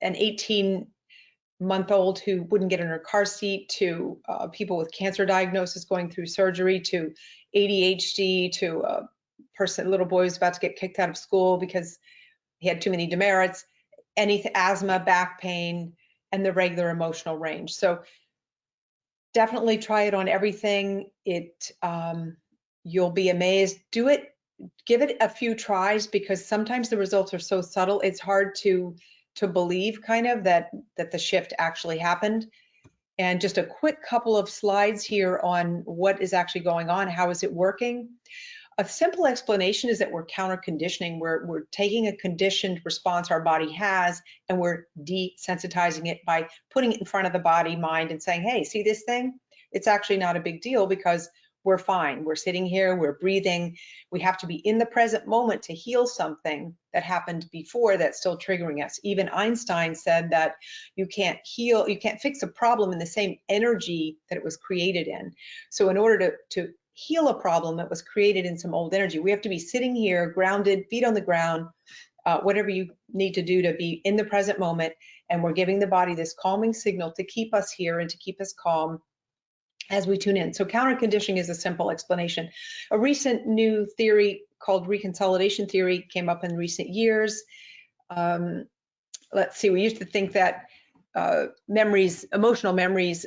18-month-old who wouldn't get in her car seat to people with cancer diagnosis going through surgery, to ADHD, to a little boy who's about to get kicked out of school because he had too many demerits, asthma, back pain, and the regular emotional range. So definitely try it on everything. You'll be amazed. Do it, give it a few tries, because sometimes the results are so subtle, it's hard to believe kind of that the shift actually happened. And just a quick couple of slides here on what is actually going on. How is it working? A simple explanation is that we're counter conditioning. We're taking a conditioned response our body has and we're desensitizing it by putting it in front of the body, mind, and saying, hey, see this thing? It's actually not a big deal because we're fine. We're sitting here, we're breathing. We have to be in the present moment to heal something that happened before that's still triggering us. Even Einstein said that you can't fix a problem in the same energy that it was created in. So in order to heal a problem that was created in some old energy, we have to be sitting here grounded, feet on the ground, whatever you need to do to be in the present moment. And we're giving the body this calming signal to keep us here and to keep us calm as we tune in. So counter conditioning is a simple explanation. A recent new theory called Reconsolidation Theory came up in recent years. Let's see, we used to think that emotional memories,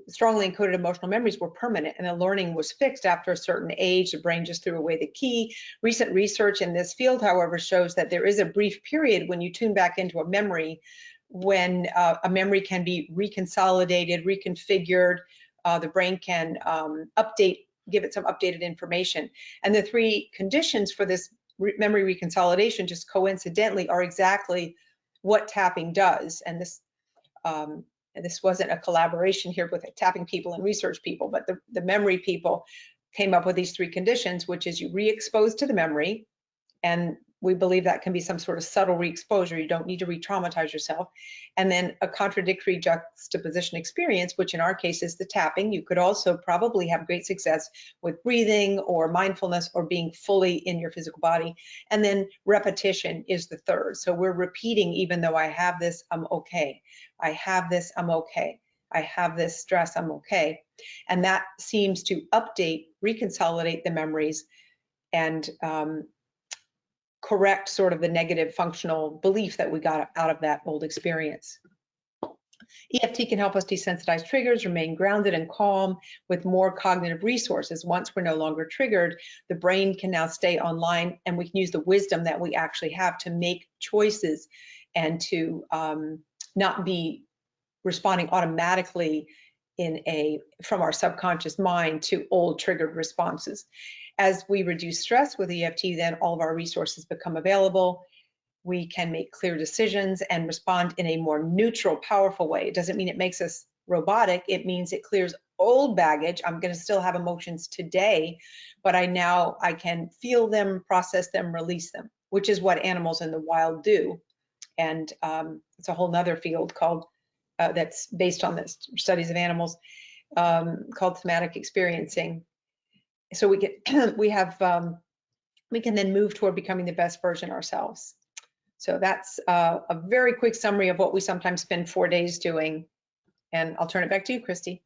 strongly encoded emotional memories were permanent and the learning was fixed after a certain age. The brain just threw away the key. Recent research in this field, however, shows that there is a brief period when you tune back into a memory when a memory can be reconsolidated, reconfigured. The brain can give it some updated information. And the 3 conditions for this memory reconsolidation, just coincidentally, are exactly what tapping does. And this wasn't a collaboration here with tapping people and research people, but the memory people came up with these 3 conditions, which is you re-expose to the memory, and We believe that can be some sort of subtle re-exposure. You don't need to re-traumatize yourself. And then a contradictory juxtaposition experience, which in our case is the tapping. You could also probably have great success with breathing or mindfulness or being fully in your physical body. And then repetition is the third. So we're repeating, even though I have this, I'm okay. I have this, I'm okay. I have this stress, I'm okay. And that seems to update, reconsolidate the memories and correct sort of the negative functional belief that we got out of that old experience. EFT can help us desensitize triggers, remain grounded and calm with more cognitive resources. Once we're no longer triggered, the brain can now stay online and we can use the wisdom that we actually have to make choices and to not be responding automatically from our subconscious mind to old triggered responses. As we reduce stress with EFT, then all of our resources become available. We can make clear decisions and respond in a more neutral, powerful way. It doesn't mean it makes us robotic. It means it clears old baggage. I'm going to still have emotions today, but I can feel them, process them, release them, which is what animals in the wild do. And it's a whole nother field called that's based on the studies of animals called thematic experiencing. So we can then move toward becoming the best version ourselves. So that's a very quick summary of what we sometimes spend 4 days doing. And I'll turn it back to you, Christy.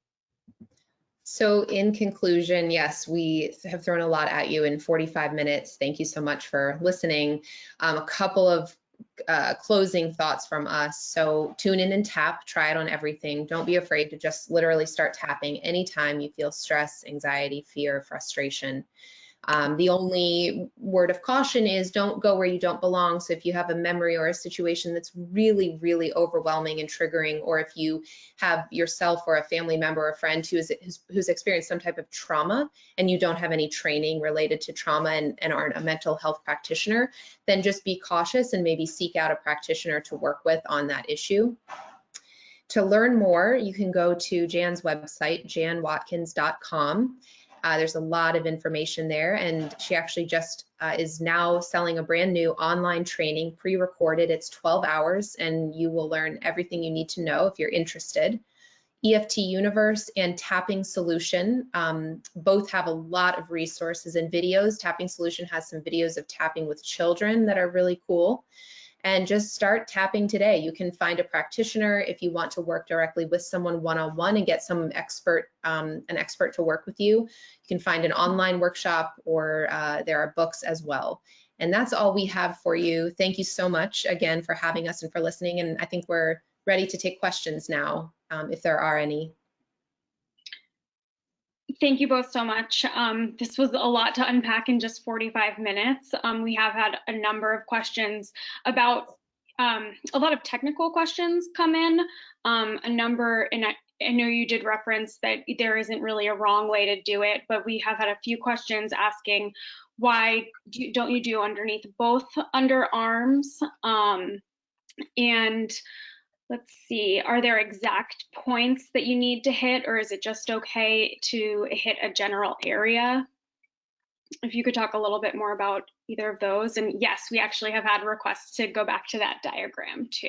So in conclusion, yes, we have thrown a lot at you in 45 minutes. Thank you so much for listening. A couple of closing thoughts from us. So tune in and tap, try it on everything. Don't be afraid to just literally start tapping anytime you feel stress, anxiety, fear, frustration. The only word of caution is don't go where you don't belong. So if you have a memory or a situation that's really, really overwhelming and triggering, or if you have yourself or a family member or a friend who's experienced some type of trauma and you don't have any training related to trauma and aren't a mental health practitioner, then just be cautious and maybe seek out a practitioner to work with on that issue. To learn more, you can go to Jan's website, janwatkins.com. There's a lot of information there, and she actually just is now selling a brand new online training, pre-recorded. It's 12 hours, and you will learn everything you need to know if you're interested. EFT Universe and Tapping Solution both have a lot of resources and videos. Tapping Solution has some videos of tapping with children that are really cool. And just start tapping today. You can find a practitioner if you want to work directly with someone one-on-one and get some expert, an expert to work with you. You can find an online workshop, or there are books as well. And that's all we have for you. Thank you so much again for having us and for listening. And I think we're ready to take questions now, if there are any. Thank you both so much. This was a lot to unpack in just 45 minutes. We have had a number of questions about, a lot of technical questions come in, a number, and I know you did reference that there isn't really a wrong way to do it, but we have had a few questions asking why don't you do underneath both underarms? And let's see, are there exact points that you need to hit, or is it just okay to hit a general area? If you could talk a little bit more about either of those. And yes, we actually have had requests to go back to that diagram too.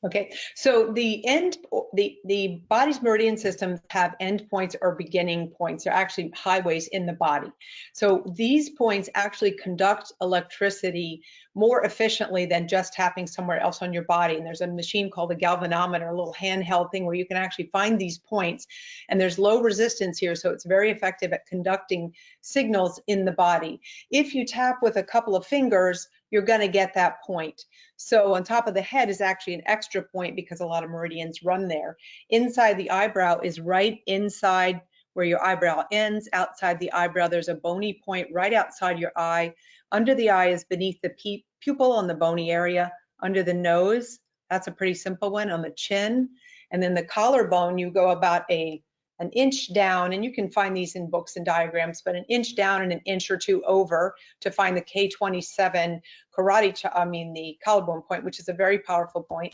Okay, so the body's meridian systems have end points or beginning points. They're actually highways in the body. So these points actually conduct electricity more efficiently than just tapping somewhere else on your body. And there's a machine called a galvanometer, a little handheld thing where you can actually find these points. And there's low resistance here, so it's very effective at conducting signals in the body. If you tap with a couple of fingers, you're going to get that point. So on top of the head is actually an extra point because a lot of meridians run there. Inside the eyebrow is right inside where your eyebrow ends. Outside the eyebrow, there's a bony point right outside your eye. Under the eye is beneath the pupil on the bony area. Under the nose, that's a pretty simple one, on the chin. And then the collarbone, you go about an inch down, and you can find these in books and diagrams, but an inch down and an inch or two over to find the K27 the collarbone point, which is a very powerful point.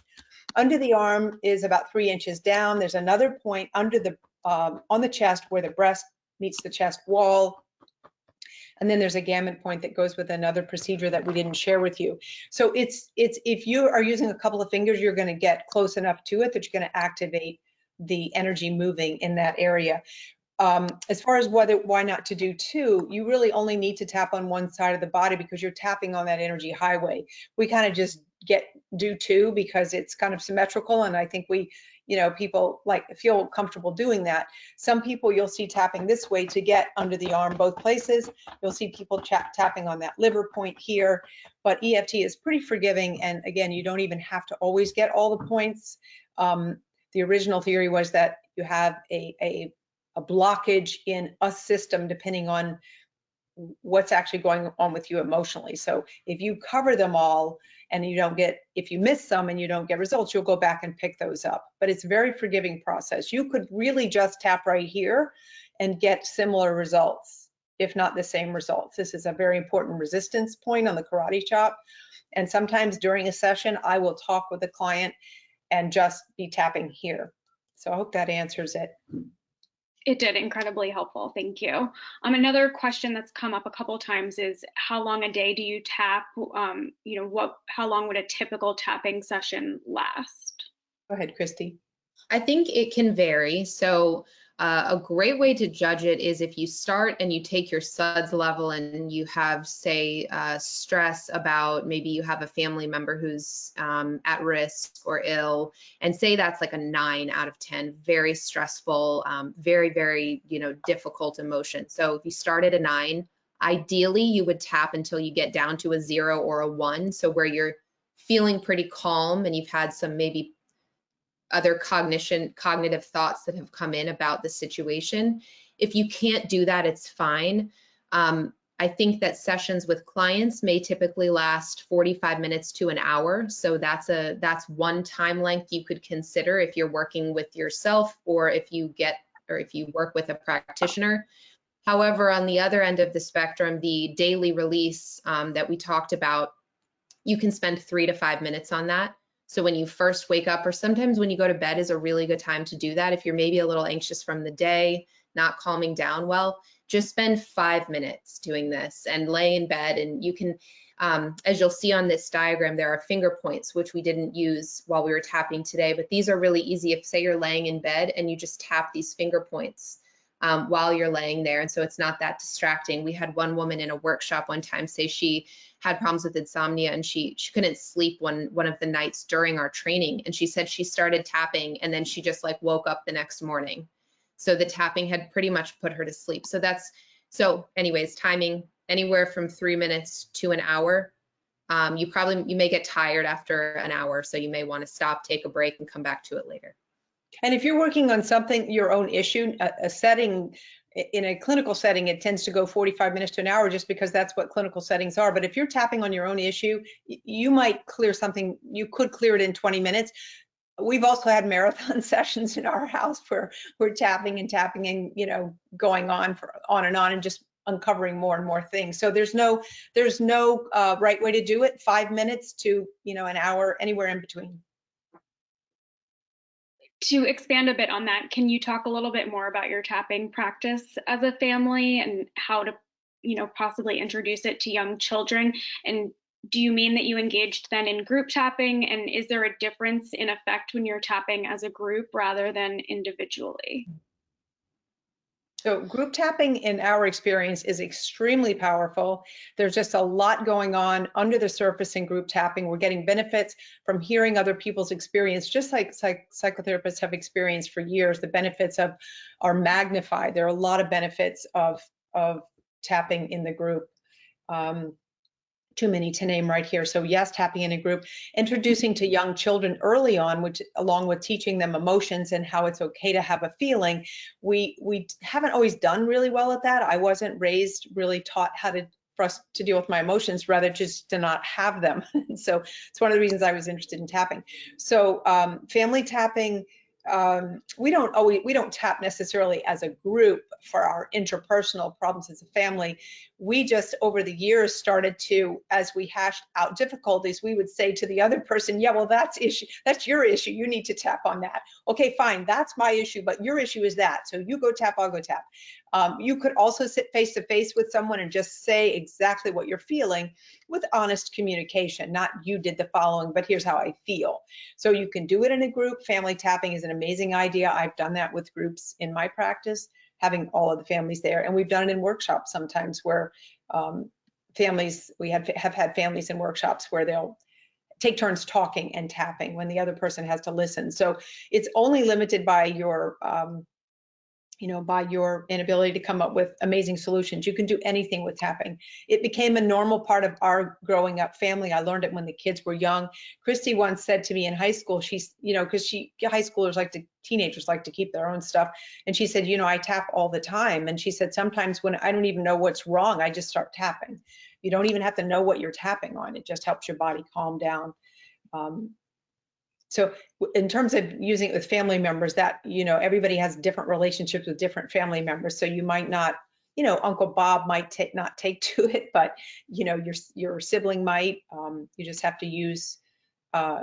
Under the arm is about 3 inches down. There's another point under the on the chest where the breast meets the chest wall. And then there's a gamut point that goes with another procedure that we didn't share with you. So it's if you are using a couple of fingers, you're going to get close enough to it that you're going to activate the energy moving in that area. As far as why not to do two, you really only need to tap on one side of the body because you're tapping on that energy highway. We kind of just do two because it's kind of symmetrical, and I think we, people feel comfortable doing that. Some people you'll see tapping this way to get under the arm both places. You'll see people tapping on that liver point here, but EFT is pretty forgiving, and again, you don't even have to always get all the points. The original theory was that you have a blockage in a system depending on what's actually going on with you emotionally. So if you cover them all and if you miss some and you don't get results, you'll go back and pick those up. But it's a very forgiving process. You could really just tap right here and get similar results, if not the same results. This is a very important resistance point on the karate chop. And sometimes during a session, I will talk with the client and just be tapping here. So I hope that answers it. It did, incredibly helpful, thank you. Another question that's come up a couple times is how long a day do you tap? How long would a typical tapping session last? Go ahead, Christy. I think it can vary. So a great way to judge it is if you start and you take your SUDS level and you have, say, stress about maybe you have a family member who's at risk or ill, and say that's like a 9 out of 10, very stressful, very, very, difficult emotion. So if you start at a 9, ideally you would tap until you get down to a 0 or a 1. So where you're feeling pretty calm and you've had some maybe other cognitive thoughts that have come in about the situation. If you can't do that, it's fine. I think that sessions with clients may typically last 45 minutes to an hour. So that's one time length you could consider if you're working with yourself or if you work with a practitioner. However, on the other end of the spectrum, the daily release that we talked about, you can spend 3 to 5 minutes on that. So when you first wake up, or sometimes when you go to bed is a really good time to do that. If you're maybe a little anxious from the day, not calming down well, just spend 5 minutes doing this and lay in bed. And you can, as you'll see on this diagram, there are finger points, which we didn't use while we were tapping today, but these are really easy. If say you're laying in bed and you just tap these finger points while you're laying there. And so it's not that distracting. We had one woman in a workshop one time say she had problems with insomnia and she couldn't sleep one of the nights during our training. And she said she started tapping and then she just woke up the next morning. So the tapping had pretty much put her to sleep. So anyways, timing anywhere from 3 minutes to an hour. You may get tired after an hour. So you may want to stop, take a break and come back to it later. And if you're working on something, your own issue, a setting, in a clinical setting, it tends to go 45 minutes to an hour just because that's what clinical settings are. But if you're tapping on your own issue, you might clear something, you could clear it in 20 minutes. We've also had marathon sessions in our house where we're tapping and going on and on and just uncovering more and more things. So there's no right way to do it. 5 minutes to an hour, anywhere in between. To expand a bit on that, can you talk a little bit more about your tapping practice as a family and how to, possibly introduce it to young children? And do you mean that you engaged then in group tapping? And is there a difference in effect when you're tapping as a group rather than individually? So group tapping in our experience is extremely powerful. There's just a lot going on under the surface in group tapping. We're getting benefits from hearing other people's experience, just like psychotherapists have experienced for years. The benefits are magnified. There are a lot of benefits of tapping in the group. Too many to name right here. So yes, tapping in a group, introducing to young children early on, which along with teaching them emotions and how it's okay to have a feeling, we haven't always done really well at that. I wasn't really taught for us to deal with my emotions, rather just to not have them. So it's one of the reasons I was interested in tapping. So family tapping, we don't tap necessarily as a group for our interpersonal problems as a family. We just over the years started to, as we hashed out difficulties, we would say to the other person, yeah, well, that's your issue. You need to tap on that. Okay, fine, that's my issue, but your issue is that. So you go tap, I'll go tap. You could also sit face to face with someone and just say exactly what you're feeling with honest communication, not you did the following, but here's how I feel. So you can do it in a group. Family tapping is an amazing idea. I've done that with groups in my practice, having all of the families there. And we've done it in workshops sometimes where we have had families in workshops where they'll take turns talking and tapping when the other person has to listen. So it's only limited by your by your inability to come up with amazing solutions. You can do anything with tapping. It became a normal part of our growing up family. I learned it when the kids were young. Christy once said to me in high school, because high schoolers teenagers like to keep their own stuff. And she said, I tap all the time. And she said, sometimes when I don't even know what's wrong, I just start tapping. You don't even have to know what you're tapping on. It just helps your body calm down. So in terms of using it with family members, that, everybody has different relationships with different family members. So you might not, Uncle Bob might not take to it, but, your sibling might. You just have to use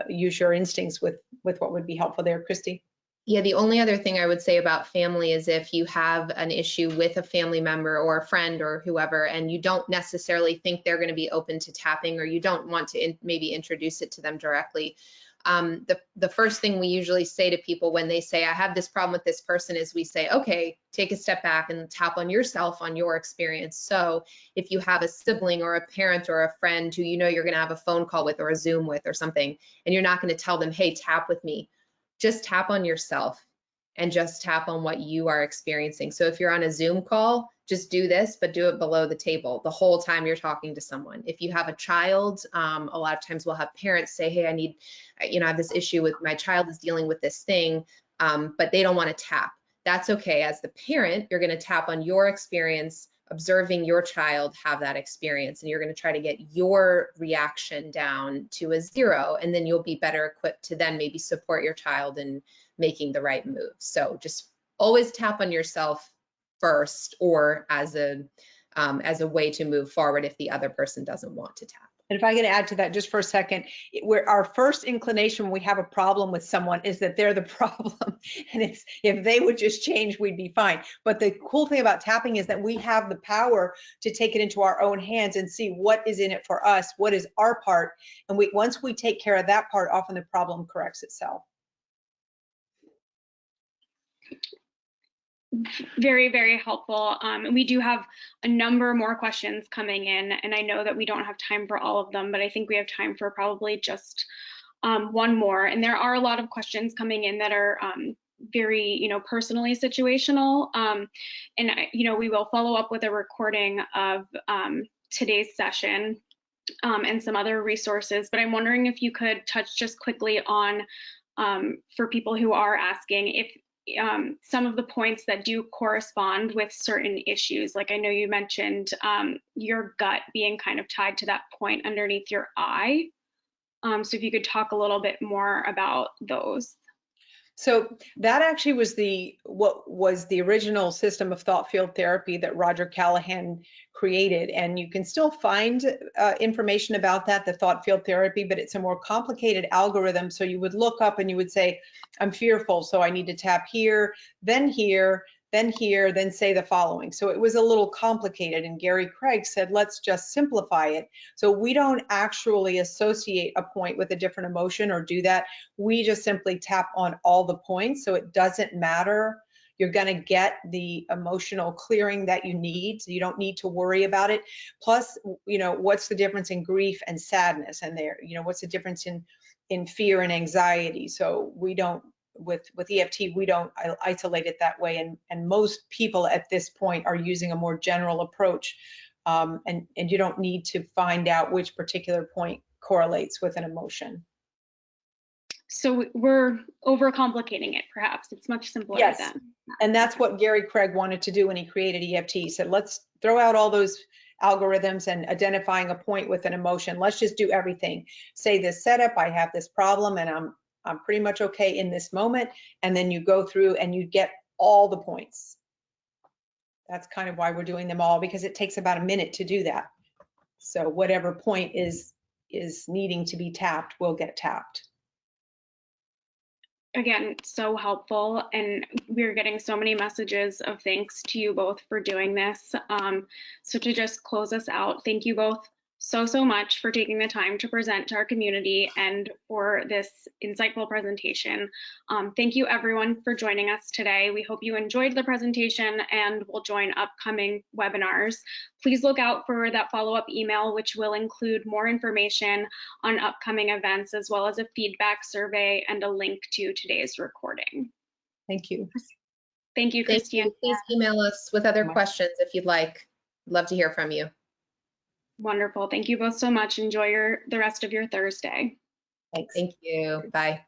your instincts with what would be helpful there. Christy? Yeah, the only other thing I would say about family is if you have an issue with a family member or a friend or whoever, and you don't necessarily think they're going to be open to tapping, or you don't want to maybe introduce it to them directly, the first thing we usually say to people when they say, I have this problem with this person, is we say, okay, take a step back and tap on yourself, on your experience. So if you have a sibling or a parent or a friend who you're going to have a phone call with or a Zoom with or something, and you're not going to tell them, hey, tap with me, just tap on yourself and just tap on what you are experiencing. So if you're on a Zoom call, just do this, but do it below the table the whole time you're talking to someone. If you have a child, a lot of times we'll have parents say, hey, I have this issue with my child is dealing with this thing, but they don't want to tap. That's okay. As the parent, you're going to tap on your experience, observing your child have that experience, and you're going to try to get your reaction down to a 0, and then you'll be better equipped to then maybe support your child in making the right move. So just always tap on yourself first, or as a way to move forward if the other person doesn't want to tap. And if I can add to that just for a second, where our first inclination when we have a problem with someone is that they're the problem. And if they would just change, we'd be fine. But the cool thing about tapping is that we have the power to take it into our own hands and see what is in it for us, what is our part. And once we take care of that part, often the problem corrects itself. Very, very helpful. We do have a number more questions coming in, and I know that we don't have time for all of them, but I think we have time for probably just one more. And there are a lot of questions coming in that are very, personally situational. And, we will follow up with a recording of today's session and some other resources. But I'm wondering if you could touch just quickly on, for people who are asking, if some of the points that do correspond with certain issues. Like I know you mentioned your gut being kind of tied to that point underneath your eye. So if you could talk a little bit more about those. So that actually was what was the original system of thought field therapy that Roger Callahan created, and you can still find information about that, the thought field therapy, but it's a more complicated algorithm. So you would look up and you would say, I'm fearful, so I need to tap here, then say the following. So it was a little complicated, and Gary Craig said, let's just simplify it. So we don't actually associate a point with a different emotion or do that. We just simply tap on all the points, so it doesn't matter. You're going to get the emotional clearing that you need, so you don't need to worry about it. Plus, what's the difference in grief and sadness? And what's the difference in fear and anxiety? So we don't, with EFT, we don't isolate it that way. And most people at this point are using a more general approach. And you don't need to find out which particular point correlates with an emotion. So we're overcomplicating it, perhaps. It's much simpler than that. And that's what Gary Craig wanted to do when he created EFT. He said, let's throw out all those algorithms and identifying a point with an emotion. Let's just do everything. Say this setup, I have this problem, and I'm pretty much okay in this moment. And then you go through and you get all the points. That's kind of why we're doing them all, because it takes about a minute to do that. So whatever point is needing to be tapped will get tapped. Again, so helpful, and we're getting so many messages of thanks to you both for doing this. So to just close us out, thank you both so much for taking the time to present to our community and for this insightful presentation. Thank you everyone for joining us today. We hope you enjoyed the presentation and will join upcoming webinars. Please look out for that follow-up email, which will include more information on upcoming events, as well as a feedback survey and a link to today's recording. Thank you. Thank you, Thank Christy. you. Please email us with other questions if you'd like. Love to hear from you. Wonderful. Thank you both so much. Enjoy the rest of your Thursday. Thanks. Thank you. Bye.